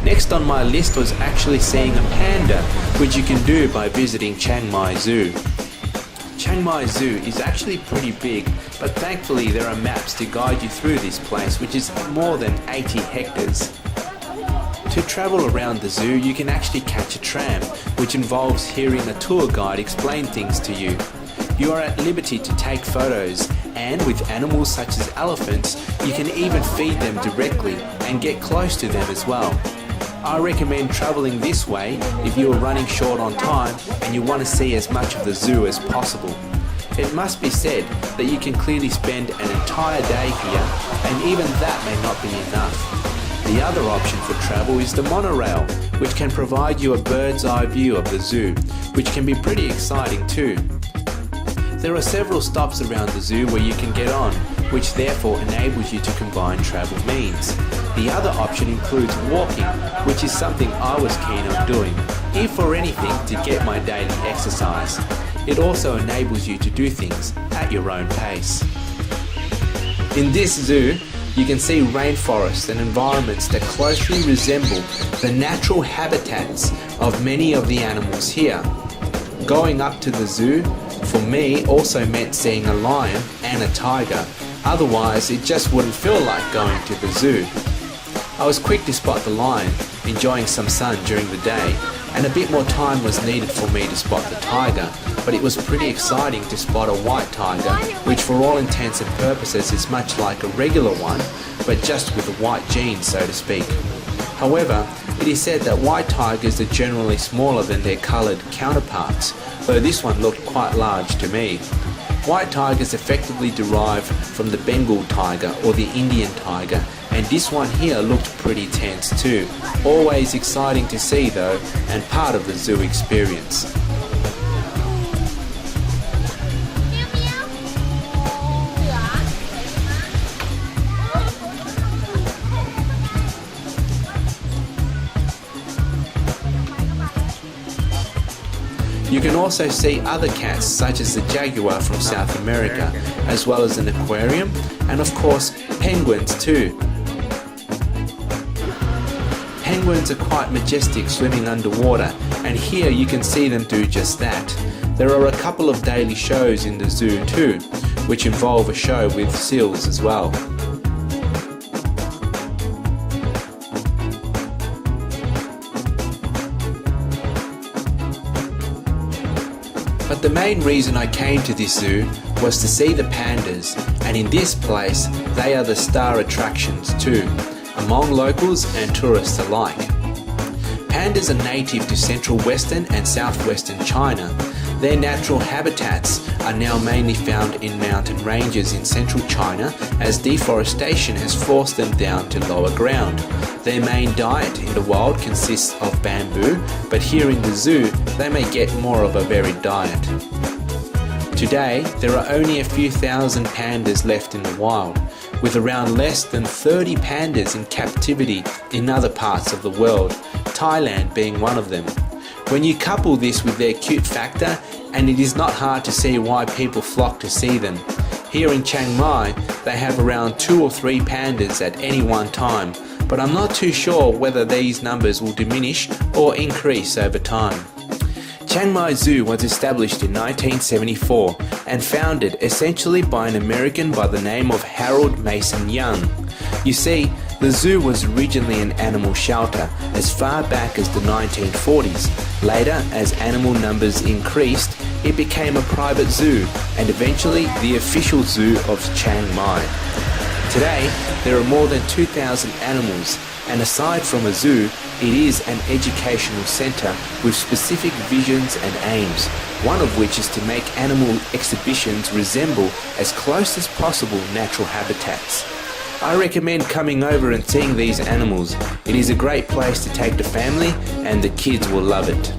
Next on my list was actually seeing a panda, which you can do by visiting Chiang Mai Zoo. Chiang Mai Zoo is actually pretty big, but thankfully there are maps to guide you through this place, which is more than 80 hectares. To travel around the zoo, you can actually catch a tram, which involves hearing a tour guide explain things to you. You are at liberty to take photos, and with animals such as elephants, you can even feed them directly and get close to them as well. I recommend travelling this way if you are running short on time and you want to see as much of the zoo as possible. It must be said that you can clearly spend an entire day here, and even that may not be enough. The other option for travel is the monorail, which can provide you a bird's eye view of the zoo, which can be pretty exciting too. There are several stops around the zoo where you can get on, which therefore enables you to combine travel means. The other option includes walking, which is something I was keen on doing, if for anything to get my daily exercise. It also enables you to do things at your own pace. In this zoo, you can see rainforests and environments that closely resemble the natural habitats of many of the animals here. Going up to the zoo, for me, also meant seeing a lion and a tiger. Otherwise, it just wouldn't feel like going to the zoo. I was quick to spot the lion, enjoying some sun during the day, and a bit more time was needed for me to spot the tiger, but it was pretty exciting to spot a white tiger, which for all intents and purposes is much like a regular one, but just with a white gene, so to speak. However, it is said that white tigers are generally smaller than their coloured counterparts, though this one looked quite large to me. White tigers effectively derive from the Bengal tiger or the Indian tiger, and this one here looked pretty tense too. Always exciting to see though, and part of the zoo experience. You can also see other cats such as the jaguar from South America, as well as an aquarium, and of course penguins too. Penguins are quite majestic swimming underwater, and here you can see them do just that. There are a couple of daily shows in the zoo too, which involve a show with seals as well. But the main reason I came to this zoo was to see the pandas, and in this place they are the star attractions too, among locals and tourists alike. Pandas are native to central western and southwestern China. Their natural habitats are now mainly found in mountain ranges in central China, as deforestation has forced them down to lower ground. Their main diet in the wild consists of bamboo, but here in the zoo they may get more of a varied diet. Today, there are only a few thousand pandas left in the wild, with around less than 30 pandas in captivity in other parts of the world, Thailand being one of them. When you couple this with their cute factor, and it is not hard to see why people flock to see them. Here in Chiang Mai, they have around 2 or 3 pandas at any one time, but I'm not too sure whether these numbers will diminish or increase over time. Chiang Mai Zoo was established in 1974 and founded essentially by an American by the name of Harold Mason Young. You see, the zoo was originally an animal shelter as far back as the 1940s. Later, as animal numbers increased, it became a private zoo and eventually the official zoo of Chiang Mai. Today, there are more than 2,000 animals, and aside from a zoo, it is an educational centre with specific visions and aims, one of which is to make animal exhibitions resemble as close as possible natural habitats. I recommend coming over and seeing these animals. It is a great place to take the family, and the kids will love it.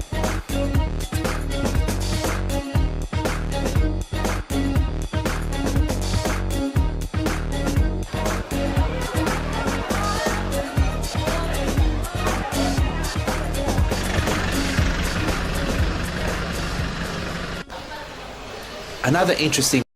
Another interesting